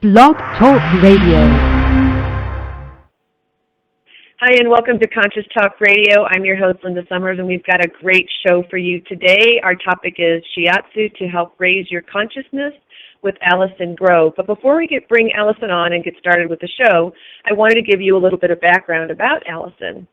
Blog Talk Radio. Hi, and welcome to Conscious Talk Radio. I'm your host, Linda Summers, and we've got a great show for you today. Our topic is Shiatsu to help raise your consciousness with Allison Grove. But before we bring Allison on and get started with the show, I wanted to give you a little bit of background about Allison.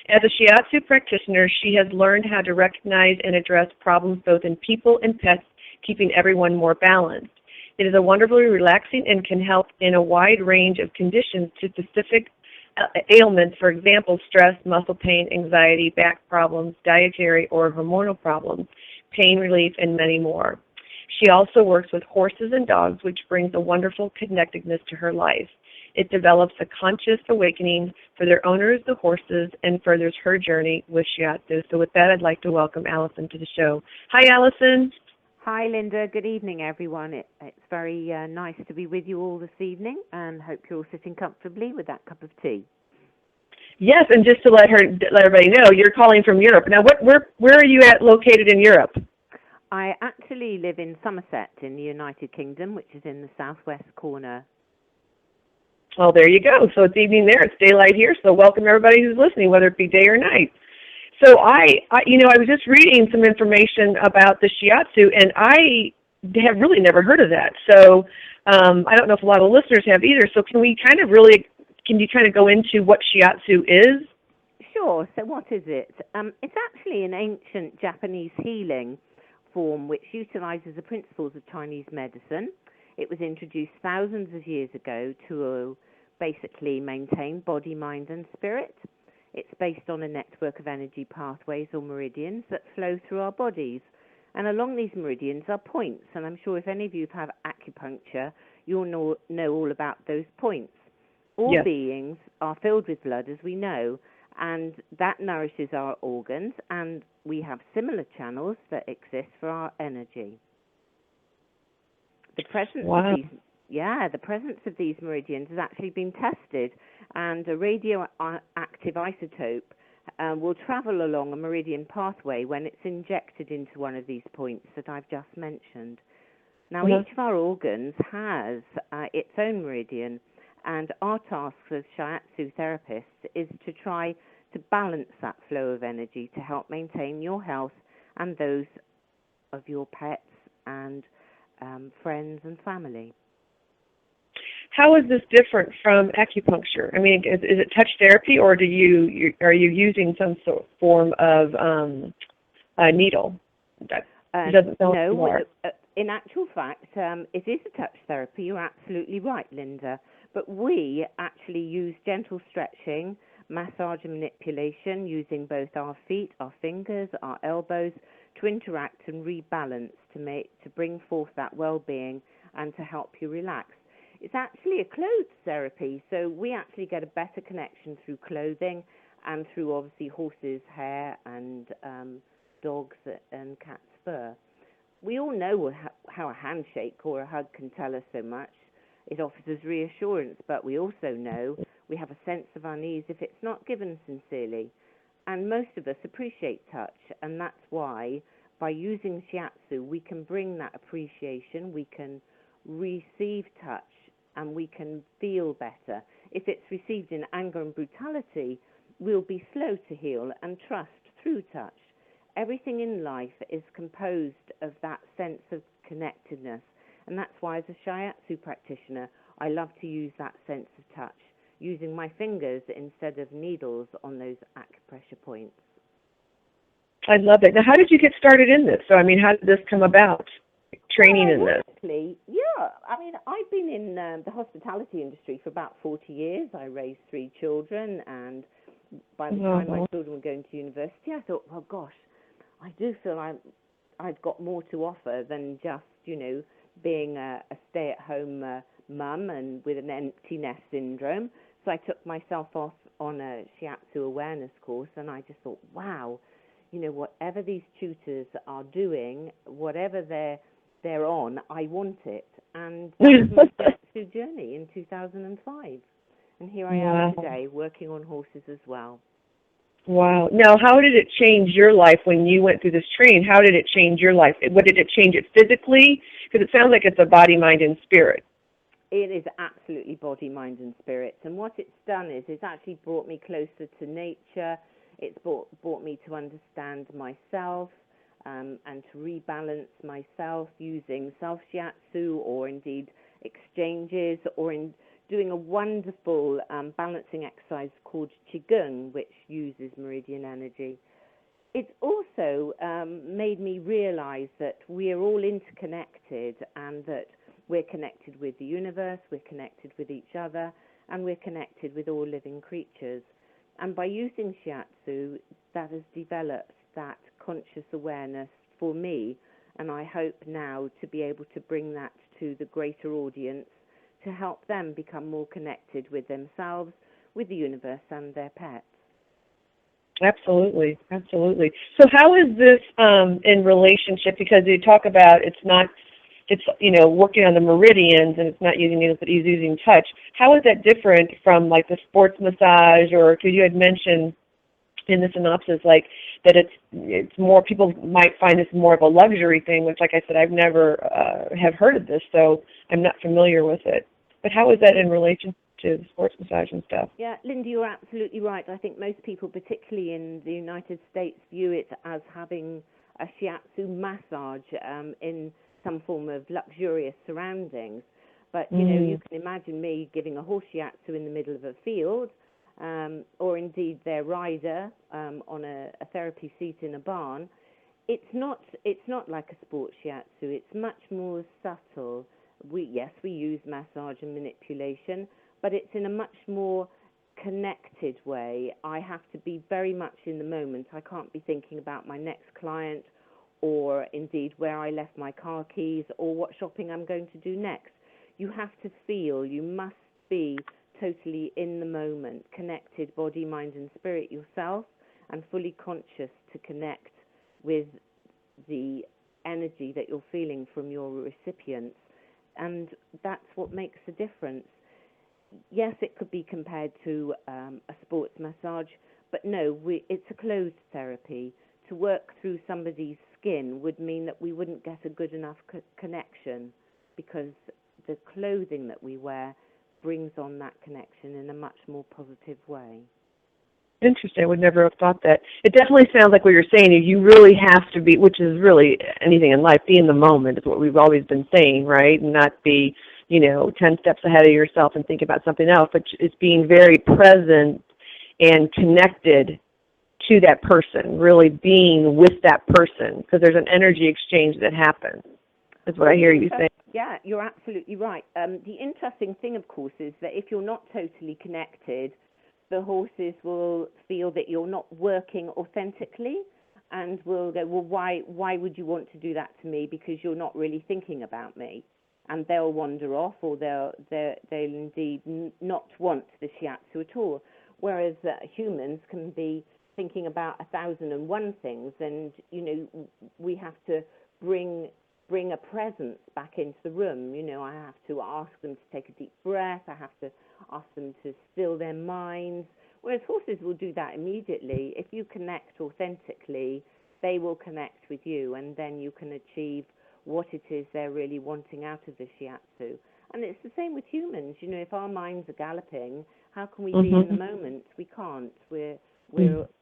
As a Shiatsu practitioner, she has learned how to recognize and address problems both in people and pets, keeping everyone more balanced. It is a wonderfully relaxing and can help in a wide range of conditions to specific ailments, for example, stress, muscle pain, anxiety, back problems, dietary or hormonal problems, pain relief, and many more. She also works with horses and dogs, which brings a wonderful connectedness to her life. It develops a conscious awakening for their owners, the horses, and furthers her journey with Shiatsu. So with that, I'd like to welcome Allison to the show. Hi, Allison. Hi, Linda. Good evening, everyone. It's very nice to be with you all this evening, and hope you're all sitting comfortably with that cup of tea. Yes, and just to let everybody know, you're calling from Europe. Now, where are you located in Europe? I actually live in Somerset in the United Kingdom, which is in the southwest corner. Well, there you go. So it's evening there. It's daylight here. So welcome everybody who's listening, whether it be day or night. So I was just reading some information about the Shiatsu, and I have really never heard of that. So I don't know if a lot of listeners have either. So can you kind of go into what Shiatsu is? Sure. So what is it? It's actually an ancient Japanese healing form which utilizes the principles of Chinese medicine. It was introduced thousands of years ago to basically maintain body, mind, and spirit. It's based on a network of energy pathways or meridians that flow through our bodies. And along these meridians are points. And I'm sure if any of you have acupuncture, you'll know all about those points. All Yes. beings are filled with blood, as we know, and that nourishes our organs. And we have similar channels that exist for our energy. The presence of these meridians has actually been tested, and a radioactive isotope will travel along a meridian pathway when it's injected into one of these points that I've just mentioned. Now, each of our organs has its own meridian, and our task as Shiatsu therapists is to try to balance that flow of energy to help maintain your health and those of your pets and friends and family. How is this different from acupuncture? I mean, is it touch therapy, or are you using some sort of form of a needle? That doesn't sound no. In actual fact, it is a touch therapy. You're absolutely right, Linda. But we actually use gentle stretching, massage and manipulation using both our feet, our fingers, our elbows to interact and rebalance to bring forth that well-being and to help you relax. It's actually a clothes therapy, so we actually get a better connection through clothing and through obviously horses' hair and dogs and cats' fur. We all know how a handshake or a hug can tell us so much. It offers us reassurance, but we also know we have a sense of unease if it's not given sincerely. And most of us appreciate touch, and that's why by using Shiatsu we can bring that appreciation, we can receive touch, and we can feel better. If it's received in anger and brutality, we'll be slow to heal and trust through touch. Everything in life is composed of that sense of connectedness, and that's why as a Shiatsu practitioner, I love to use that sense of touch, using my fingers instead of needles on those acupressure points. I love it. Now, how did you get started in this? So, I mean, how did this come about, training in this? I've been in the hospitality industry for about 40 years. I raised 3 children, and by the time my children were going to university, I thought, well, gosh, I do feel I've got more to offer than just, being a stay-at-home mum and with an empty nest syndrome. So I took myself off on a Shiatsu awareness course, and I just thought, wow, whatever these tutors are doing, whatever they're on, I want it. And that was my Shiatsu journey in 2005. And here I am today, working on horses as well. Wow. Now, how did it change your life when you went through this training? How did it change your life? What did it change it physically? Because it sounds like it's a body, mind, and spirit. It is absolutely body, mind, and spirit. And what it's done is it's actually brought me closer to nature. It's brought me to understand myself and to rebalance myself using self-shiatsu, or indeed exchanges, or in doing a wonderful balancing exercise called qigong, which uses meridian energy. It's also made me realize that we are all interconnected, and that we're connected with the universe, we're connected with each other, and we're connected with all living creatures. And by using Shiatsu, that has developed that conscious awareness for me, and I hope now to be able to bring that to the greater audience to help them become more connected with themselves, with the universe, and their pets. Absolutely, absolutely. So how is this in relationship? Because you talk about it's working on the meridians, and it's not using needles, but he's using touch. How is that different from like the sports massage, or because you had mentioned in the synopsis like that it's more, people might find this more of a luxury thing, which, like I said, I've never have heard of this, so I'm not familiar with it. But how is that in relation to the sports massage and stuff? Yeah, Linda, you're absolutely right. I think most people, particularly in the United States, view it as having a shiatsu massage in some form of luxurious surroundings. But, you know, you can imagine me giving a horse shiatsu in the middle of a field, or indeed their rider on a therapy seat in a barn. It's not like a sports shiatsu. It's much more subtle. We use massage and manipulation, but it's in a much more connected way. I have to be very much in the moment. I can't be thinking about my next client, or indeed where I left my car keys, or what shopping I'm going to do next. You have to feel, you must be totally in the moment, connected body, mind and spirit yourself, and fully conscious to connect with the energy that you're feeling from your recipients. And that's what makes a difference. Yes, it could be compared to a sports massage, but no, it's a closed therapy. To work through somebody's skin would mean that we wouldn't get a good enough connection, because the clothing that we wear brings on that connection in a much more positive way. Interesting. I would never have thought that. It definitely sounds like what you're saying. You really have to be, which is really anything in life, be in the moment is what we've always been saying, right? And not be, 10 steps ahead of yourself and think about something else, but it's being very present and connected to that person, really being with that person, because there's an energy exchange that happens. That's what I hear you saying. Yeah, you're absolutely right. The interesting thing, of course, is that if you're not totally connected, the horses will feel that you're not working authentically, and will go, well, why would you want to do that to me? Because you're not really thinking about me. And they'll wander off, or they'll indeed not want the shiatsu at all. Whereas humans can be thinking about 1,001 things, and we have to bring a presence back into the room. I have to ask them to take a deep breath. I have to ask them to still their minds. Whereas horses will do that immediately. If you connect authentically, they will connect with you, and then you can achieve what it is they're really wanting out of the shiatsu. And it's the same with humans. If our minds are galloping, how can we be in the moment? We can't. We're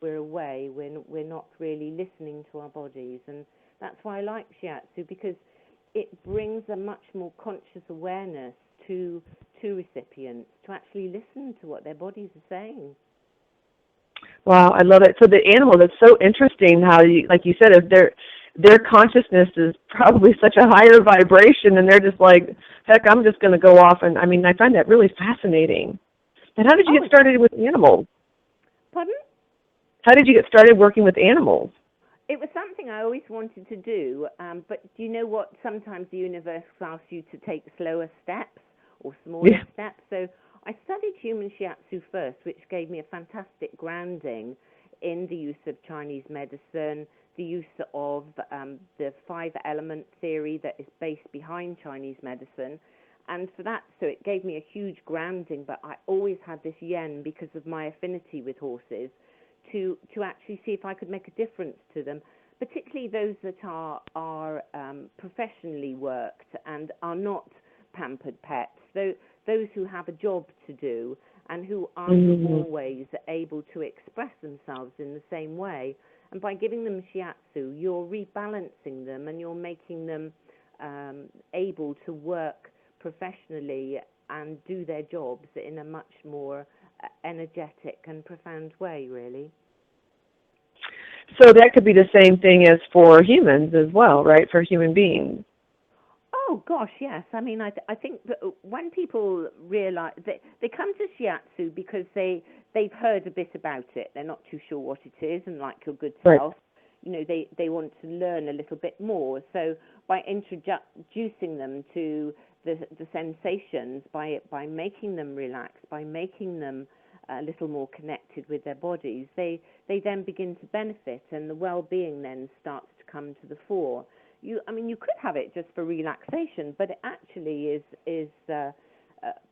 away. We're not really listening to our bodies, and that's why I like shiatsu, because it brings a much more conscious awareness to recipients to actually listen to what their bodies are saying. Wow, I love it. So the animal, that's so interesting how, like you said, if their consciousness is probably such a higher vibration, and they're just like, heck, I'm just going to go off. And I find that really fascinating. And how did you get started with animals? Pardon? How did you get started working with animals? It was something I always wanted to do, but do you know what? Sometimes the universe asks you to take slower steps or smaller steps. So I studied human shiatsu first, which gave me a fantastic grounding in the use of Chinese medicine, the use of the 5-element theory that is based behind Chinese medicine. And for that, so it gave me a huge grounding, but I always had this yen, because of my affinity with horses, to actually see if I could make a difference to them, particularly those that are professionally worked and are not pampered pets, those who have a job to do and who aren't always able to express themselves in the same way. And by giving them Shiatsu, you're rebalancing them and you're making them able to work professionally and do their jobs in a much more energetic and profound way, really. So that could be the same thing as for humans as well, right? For human beings. Oh, gosh, yes. I mean, I think that when people realize that they come to Shiatsu because they've heard a bit about it, they're not too sure what it is, and like your good self, you know, they want to learn a little bit more. So by introducing them to the sensations, by making them relax, by making them a little more connected with their bodies, they then begin to benefit, and the well-being then starts to come to the fore. You could have it just for relaxation, but it actually is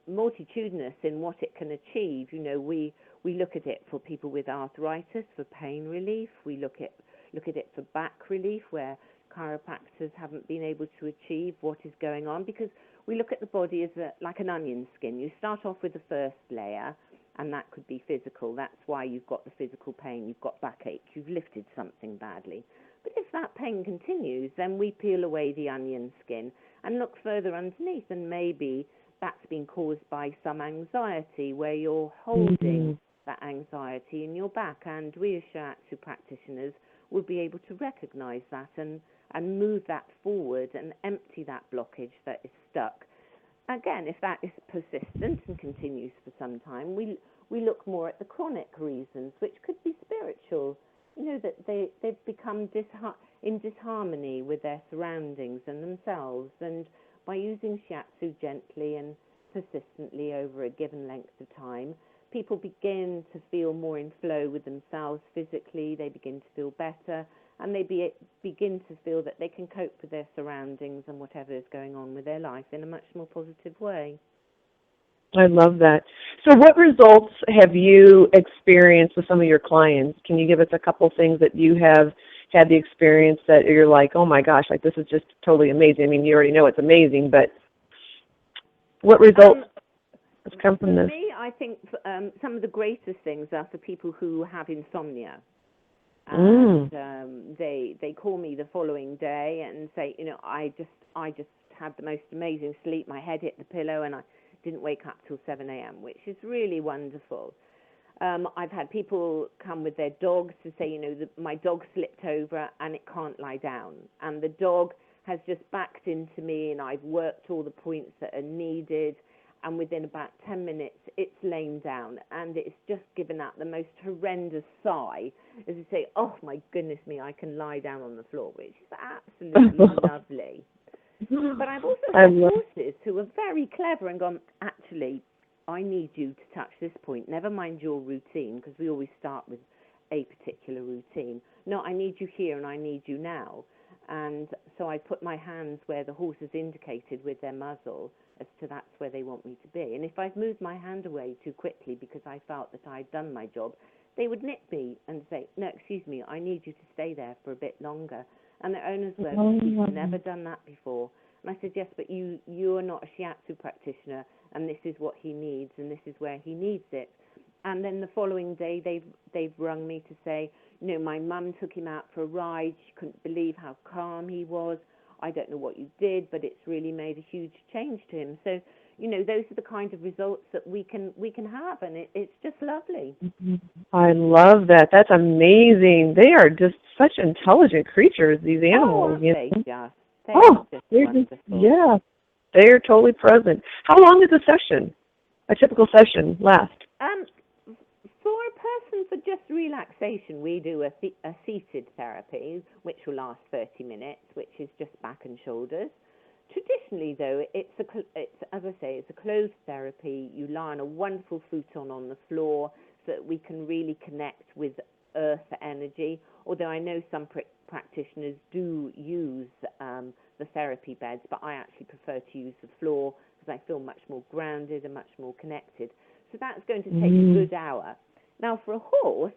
multitudinous in what it can achieve. You know, we look at it for people with arthritis, for pain relief. We look at it for back relief, where chiropractors haven't been able to achieve what is going on, because we look at the body as like an onion skin. You start off with the first layer, and that could be physical. That's why you've got the physical pain. You've got backache. You've lifted something badly. But if that pain continues, then we peel away the onion skin and look further underneath, and maybe that's been caused by some anxiety, where you're holding that anxiety in your back. And we as Shiatsu practitioners will be able to recognize that and move that forward and empty that blockage that is stuck. Again, if that is persistent and continues for some time, we look more at the chronic reasons, which could be spiritual. You know, that they've become in disharmony with their surroundings and themselves. And by using Shiatsu gently and persistently over a given length of time, people begin to feel more in flow with themselves physically. They begin to feel better, and they begin to feel that they can cope with their surroundings and whatever is going on with their life in a much more positive way. I love that. So what results have you experienced with some of your clients? Can you give us a couple things that you have had the experience that you're like, oh my gosh, like this is just totally amazing? I mean, you already know it's amazing, but what results have come from this? For me, I think some of the greatest things are for people who have insomnia. And they call me the following day and say, you know, I just had the most amazing sleep. My head hit the pillow and I didn't wake up till 7 a.m., which is really wonderful. I've had people come with their dogs to say, you know, my dog slipped over and it can't lie down. And the dog has just backed into me and I've worked all the points that are needed. And within about 10 minutes, it's lain down. And it's just given out the most horrendous sigh as you say, oh, my goodness me, I can lie down on the floor, which is absolutely lovely. But I've also had horses who are very clever and gone, actually, I need you to touch this point. Never mind your routine, because we always start with a particular routine. No, I need you here and I need you now. And so I put my hands where the horse has indicated with their muzzle as to that's where they want me to be. And if I've moved my hand away too quickly because I felt that I'd done my job, they would nip me and say, no, excuse me, I need you to stay there for a bit longer. And the owners were, we've never done that before. And I said, yes, but you're not a Shiatsu practitioner, and this is what he needs, and this is where he needs it. And then the following day, they've rung me to say, you know, my mum took him out for a ride. She couldn't believe how calm he was. I don't know what you did, but it's really made a huge change to him. So, you know, those are the kind of results that we can have, and it's just lovely. I love that. That's amazing. They are just such intelligent creatures, these animals. Yeah, they are totally present. How long is a typical session last? For a person for just relaxation, we do a seated therapy, which will last 30 minutes, which is just back and shoulders. Traditionally, though, it's as I say, it's a closed therapy. You lie on a wonderful futon on the floor so that we can really connect with earth energy, although I know some practitioners do use the therapy beds, but I actually prefer to use the floor because I feel much more grounded and much more connected. So that's going to take a good hour. Now, for a horse,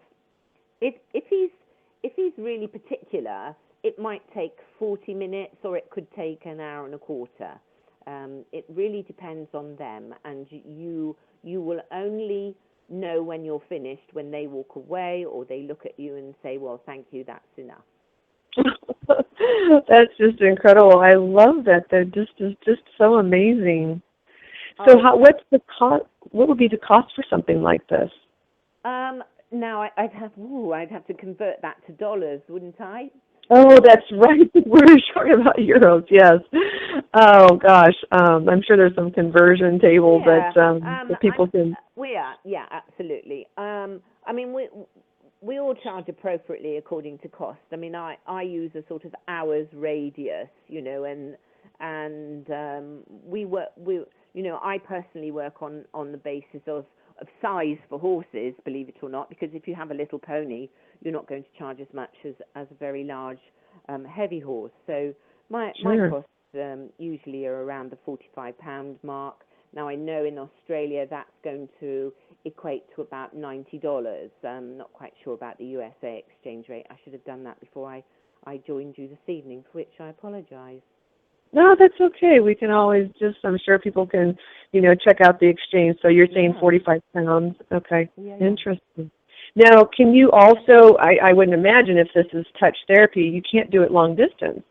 if he's really particular, it might take 40 minutes or it could take an hour and a quarter. It really depends on them, and you will only know when you're finished when they walk away or they look at you and say, well, thank you, that's enough. That's just incredible. I love that. They're just so amazing. So what's the cost? What would be the cost for something like this? Now I'd have to convert that to dollars, wouldn't I? Oh, that's right. We're talking about euros. Yes. Oh gosh. I'm sure there's some conversion table that people can. Yeah, absolutely. I mean, we all charge appropriately according to cost. I mean, I use a sort of hours radius, and I personally work on the basis of size for horses, believe it or not, because if you have a little pony, you're not going to charge as much as a very large heavy horse. So my costs usually are around the £45 mark. Now I know in Australia that's going to equate to about $90. I'm not quite sure about the USA exchange rate. I should have done that before I joined you this evening, for which I apologize. No, that's okay. We can always I'm sure people can, check out the exchange. So you're saying £45. Okay. Yeah. Interesting. Now, can you also, I wouldn't imagine if this is touch therapy, you can't do it long distance.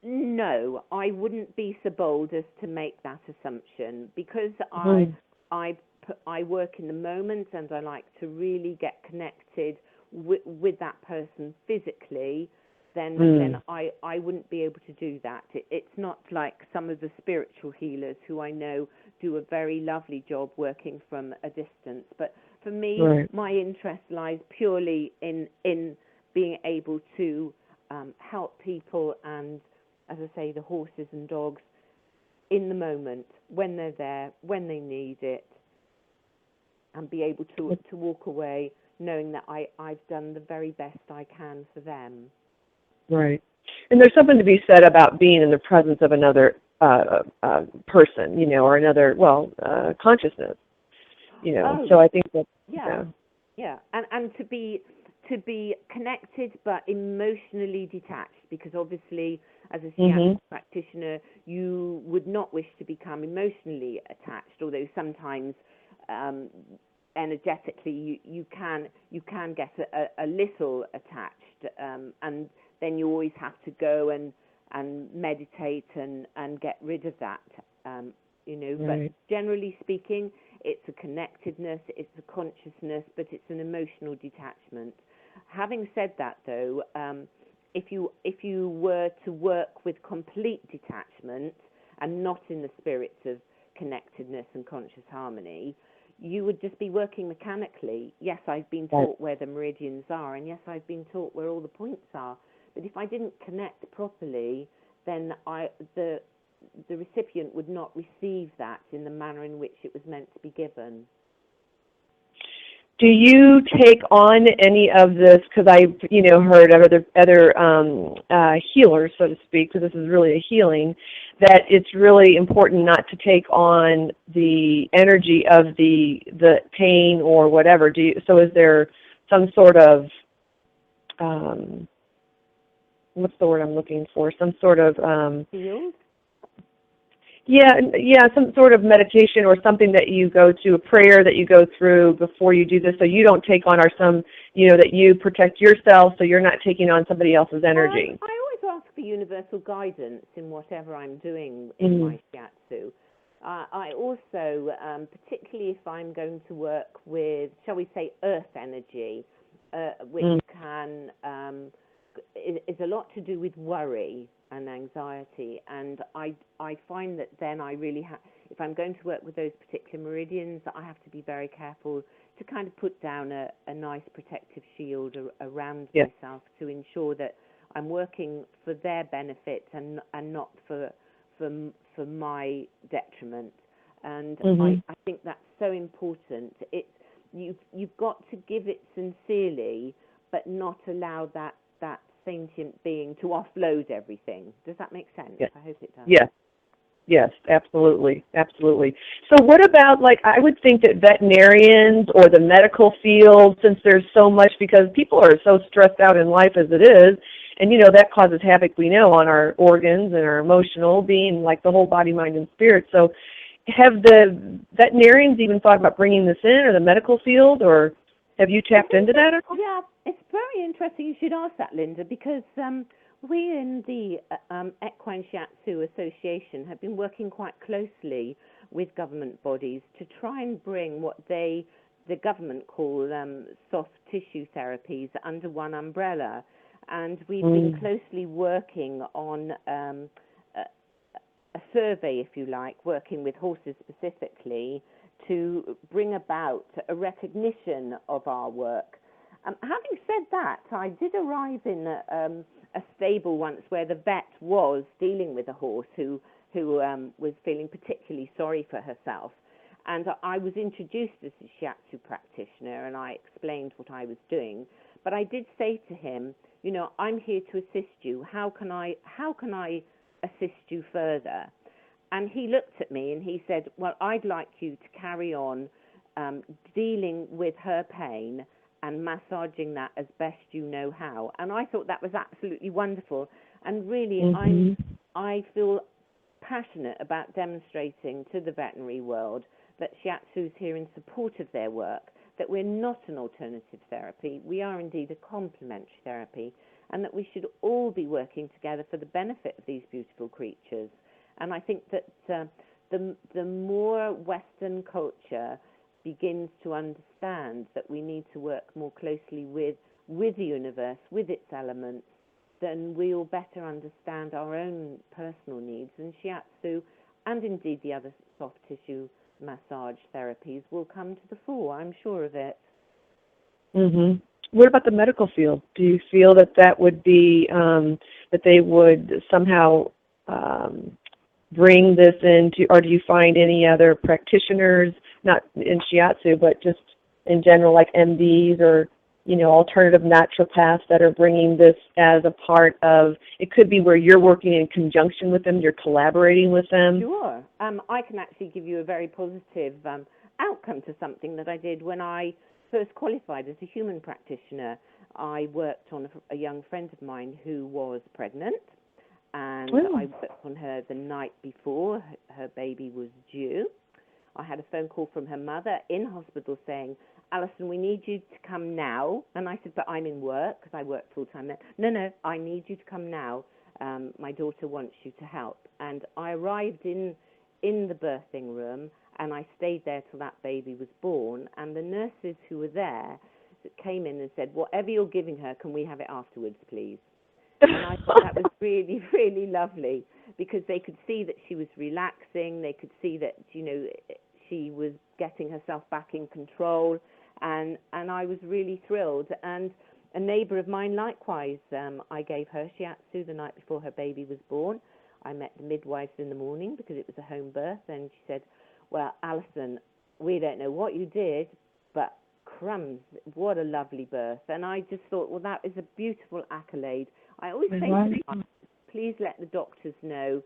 No, I wouldn't be so bold as to make that assumption, because I work in the moment and I like to really get connected with that person physically. Then I wouldn't be able to do that. It's not like some of the spiritual healers who I know do a very lovely job working from a distance. But for me, my interest lies purely in being able to help people and, as I say, the horses and dogs in the moment, when they're there, when they need it, and be able to walk away knowing that I've done the very best I can for them. Right. And there's something to be said about being in the presence of another person, or another, consciousness, So I think that, Yeah. And to be connected but emotionally detached, because obviously as a Shiatsu practitioner, you would not wish to become emotionally attached, although sometimes energetically you can get a little attached, and then you always have to go and meditate and get rid of that, But generally speaking, it's a connectedness, it's a consciousness, but it's an emotional detachment. Having said that, though, if you were to work with complete detachment and not in the spirits of connectedness and conscious harmony, you would just be working mechanically. Yes, I've been taught where the meridians are, and yes, I've been taught where all the points are. But if I didn't connect properly, then the recipient would not receive that in the manner in which it was meant to be given. Do you take on any of this? Because I've heard of other healers, so to speak, because this is really a healing, that it's really important not to take on the energy of the pain or whatever. So is there some sort of what's the word I'm looking for? Some sort of field? Yeah, some sort of meditation or something that you go to, a prayer that you go through before you do this, so you don't take on that you protect yourself, so you're not taking on somebody else's energy. I always ask for universal guidance in whatever I'm doing in my Shiatsu. I also, particularly if I'm going to work with, shall we say, earth energy, which is a lot to do with worry and anxiety, and I find that then I really if I'm going to work with those particular meridians, I have to be very careful to kind of put down a nice protective shield around myself to ensure that I'm working for their benefit and not for my detriment. And I think that's so important. You've got to give it sincerely, but not allow that sentient being to offload everything. Does that make sense? Yes. I hope it does. Yes, absolutely. So what about, I would think that veterinarians or the medical field, since there's so much, because people are so stressed out in life as it is, And, that causes havoc, we know, on our organs and our emotional being, like the whole body, mind, and spirit. So have the veterinarians even thought about bringing this in, or the medical field, or have you tapped into that at all? Yeah, it's very interesting you should ask that, Linda, because we in the Equine Shiatsu Association have been working quite closely with government bodies to try and bring what the government call soft tissue therapies under one umbrella. And we've been closely working on a survey, if you like, working with horses specifically to bring about a recognition of our work. Having said that, I did arrive in a stable once where the vet was dealing with a horse who was feeling particularly sorry for herself. And I was introduced as a Shiatsu practitioner, and I explained what I was doing. But I did say to him, I'm here to assist you. How can I assist you further? And he looked at me and he said, well, I'd like you to carry on dealing with her pain and massaging that as best you know how. And I thought that was absolutely wonderful. And really, I feel passionate about demonstrating to the veterinary world that Shiatsu is here in support of their work, that we're not an alternative therapy. We are indeed a complementary therapy, and that we should all be working together for the benefit of these beautiful creatures. And I think that the more Western culture begins to understand that we need to work more closely with the universe, with its elements, then we'll better understand our own personal needs. And Shiatsu, and indeed the other soft tissue massage therapies, will come to the fore. I'm sure of it. What about the medical field? Do you feel that would be, that they would somehow bring this into, or do you find any other practitioners, not in Shiatsu, but just in general, like MDs or, alternative naturopaths that are bringing this as a part of, it could be where you're working in conjunction with them, you're collaborating with them? Sure. I can actually give you a very positive outcome to something that I did when I first qualified as a human practitioner. I worked on a young friend of mine who was pregnant, and I worked on her the night before her baby was due. I had a phone call from her mother in hospital saying, Allison, we need you to come now. And I said, but I'm in work, because I work full-time then. No, I need you to come now. My daughter wants you to help. And I arrived in the birthing room, and I stayed there till that baby was born. And the nurses who were there came in and said, whatever you're giving her, can we have it afterwards, please? And I thought that was really, really lovely, because they could see that she was relaxing. They could see that, she was getting herself back in control. And I was really thrilled. And a neighbour of mine, likewise, I gave her Shiatsu the night before her baby was born. I met the midwives in the morning because it was a home birth, and she said, well, Allison, we don't know what you did, but crumbs, what a lovely birth. And I just thought, well, that is a beautiful accolade. I always say to them, please let the doctors know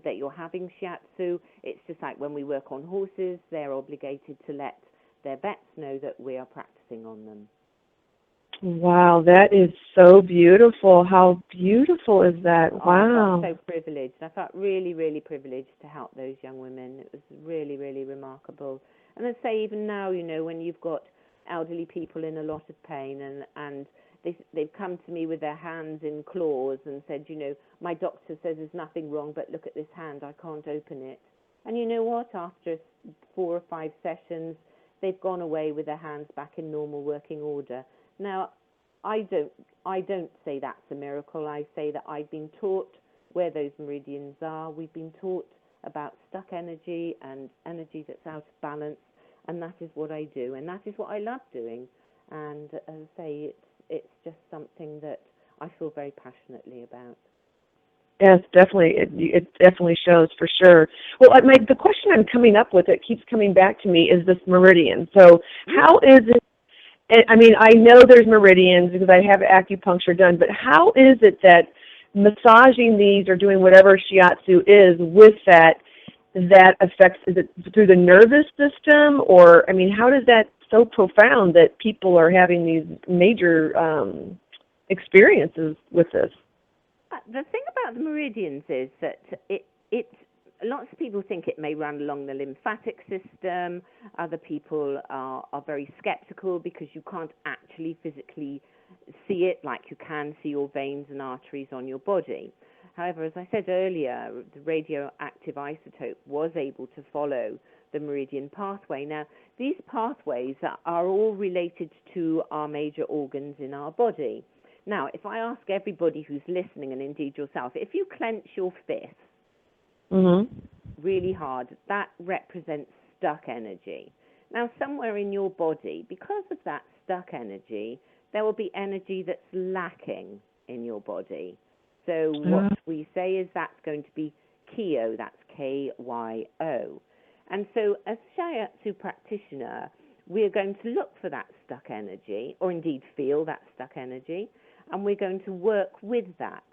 that you're having Shiatsu. It's just like when we work on horses, they're obligated to let their vets know that we are practicing on them. Wow, that is so beautiful. How beautiful is that? Wow. I felt so privileged. I felt really, really privileged to help those young women. It was really, really remarkable. And I'd say even now, when you've got elderly people in a lot of pain and they've come to me with their hands in claws and said, my doctor says there's nothing wrong, but look at this hand, I can't open it. And you know what? After 4 or 5 sessions, they've gone away with their hands back in normal working order. Now, I don't say that's a miracle. I say that I've been taught where those meridians are. We've been taught about stuck energy and energy that's out of balance, and that is what I do, and that is what I love doing. And as I say, it's just something that I feel very passionately about. Yes, definitely. It definitely shows for sure. Well, the question I'm coming up with, it keeps coming back to me, is this meridian. So how is it, I know there's meridians because I have acupuncture done, but how is it that massaging these or doing whatever Shiatsu is with that affects, is it through the nervous system, or, how does that so profound that people are having these major experiences with this. The thing about the meridians is that it lots of people think it may run along the lymphatic system. Other people are very skeptical because you can't actually physically see it like you can see your veins and arteries on your body. However, as I said earlier, the radioactive isotope was able to follow the meridian pathway. Now, these pathways are all related to our major organs in our body. Now, if I ask everybody who's listening, and indeed yourself, if you clench your fist really hard, that represents stuck energy. Now, somewhere in your body, because of that stuck energy, there will be energy that's lacking in your body. So what we say is that's going to be Kyo, that's Kyo. And so as Shiatsu practitioner, we're going to look for that stuck energy, or indeed feel that stuck energy, and we're going to work with that.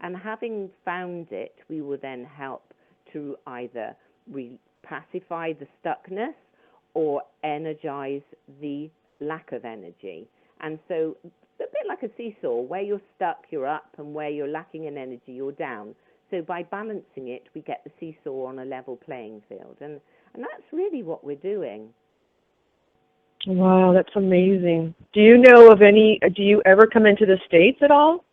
And having found it, we will then help to either pacify the stuckness or energize the lack of energy. And so a bit like a seesaw, where you're stuck, you're up, and where you're lacking in energy, you're down. So by balancing it, we get the seesaw on a level playing field. And that's really what we're doing. Wow, that's amazing. Do you know of do you ever come into the States at all?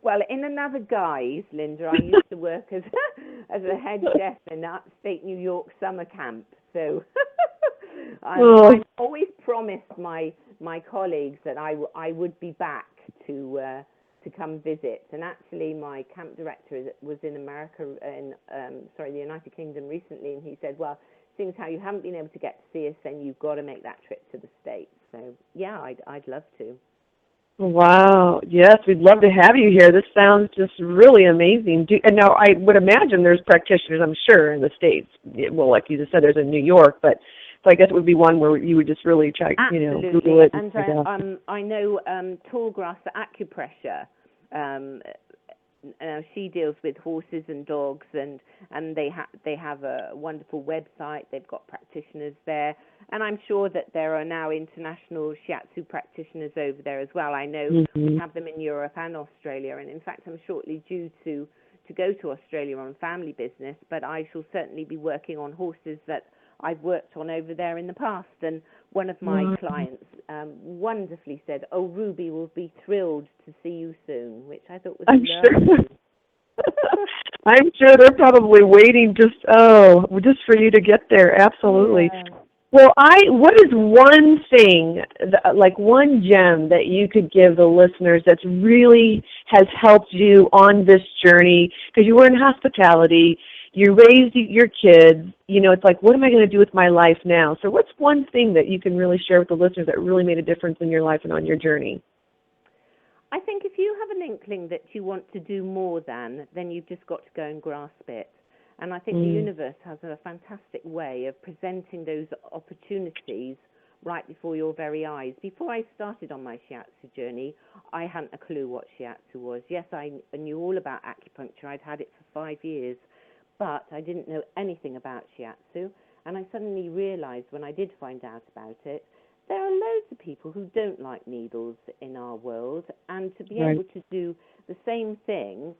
Well, in another guise, Linda, I used to work as a head chef in upstate New York summer camp. So I always promised my colleagues that I would be back to come visit. And actually, my camp director was in America, the United Kingdom recently, and he said, well, seeing as how you haven't been able to get to see us, then you've got to make that trip to the States. So, yeah, I'd love to. Wow. Yes, we'd love to have you here. This sounds just really amazing. And now I would imagine there's practitioners, I'm sure, in the States. Well, like you just said, there's in New York, but so I guess it would be one where you would just really check, Google it. And I know Tallgrass Acupressure. She deals with horses and dogs, and they have a wonderful website. They've got practitioners there, and I'm sure that there are now international Shiatsu practitioners over there as well. I know we have them in Europe and Australia, and in fact I'm shortly due to go to Australia on family business, but I shall certainly be working on horses that I've worked on over there in the past. And one of my clients wonderfully said, "Oh, Ruby will be thrilled to see you soon," which I thought was lovely. I'm sure they're probably waiting just for you to get there. Absolutely. Yeah. Well, what is one thing, like one gem that you could give the listeners that's really has helped you on this journey? Because you were in hospitality, you raised your kids, it's like, what am I going to do with my life now? So what's one thing that you can really share with the listeners that really made a difference in your life and on your journey? I think if you have an inkling that you want to do more then you've just got to go and grasp it. And I think the universe has a fantastic way of presenting those opportunities right before your very eyes. Before I started on my Shiatsu journey, I hadn't a clue what Shiatsu was. Yes, I knew all about acupuncture. I'd had it for 5 years, but I didn't know anything about Shiatsu. And I suddenly realized when I did find out about it, there are loads of people who don't like needles in our world, and to be able to do the same thing,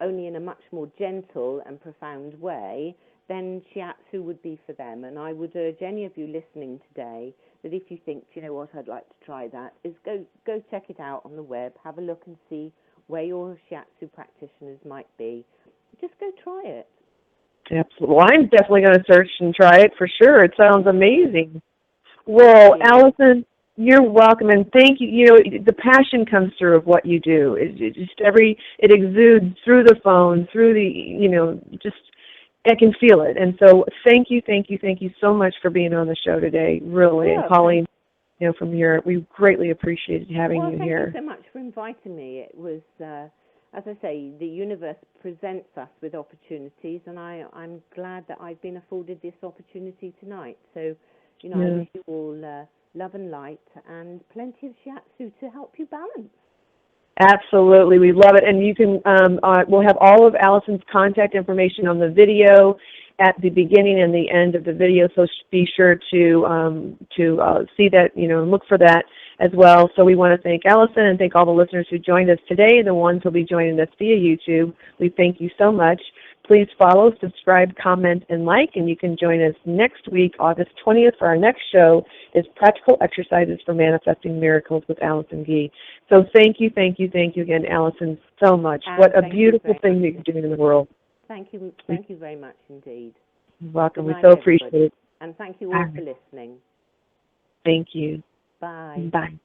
only in a much more gentle and profound way, then Shiatsu would be for them. And I would urge any of you listening today that if you think, you know what, I'd like to try that, is go check it out on the web, have a look and see where your Shiatsu practitioners might be. Just go try it. Absolutely. Well, I'm definitely going to search and try it for sure. It sounds amazing. Well, Allison, you're welcome, and thank you. The passion comes through of what you do. It exudes through the phone, through the, I can feel it. And so thank you so much for being on the show today, really, and calling, from Europe. We greatly appreciated having you here. Thank you so much for inviting me. It was, as I say, the universe presents us with opportunities, and I'm glad that I've been afforded this opportunity tonight. So, I wish you all love and light and plenty of Shiatsu to help you balance. Absolutely. We love it. And you can, we'll have all of Allison's contact information on the video at the beginning and the end of the video, so be sure to see that, and look for that as well. So we want to thank Allison and thank all the listeners who joined us today and the ones who will be joining us via YouTube. We thank you so much. Please follow, subscribe, comment, and like, and you can join us next week, August 20th, for our next show is Practical Exercises for Manifesting Miracles with Allison Gee. So thank you again, Allison, so much. What a beautiful thing that you're doing in the world. Thank you very much indeed. You're welcome. We so appreciate it. And thank you all for listening. Thank you. Bye. Bye.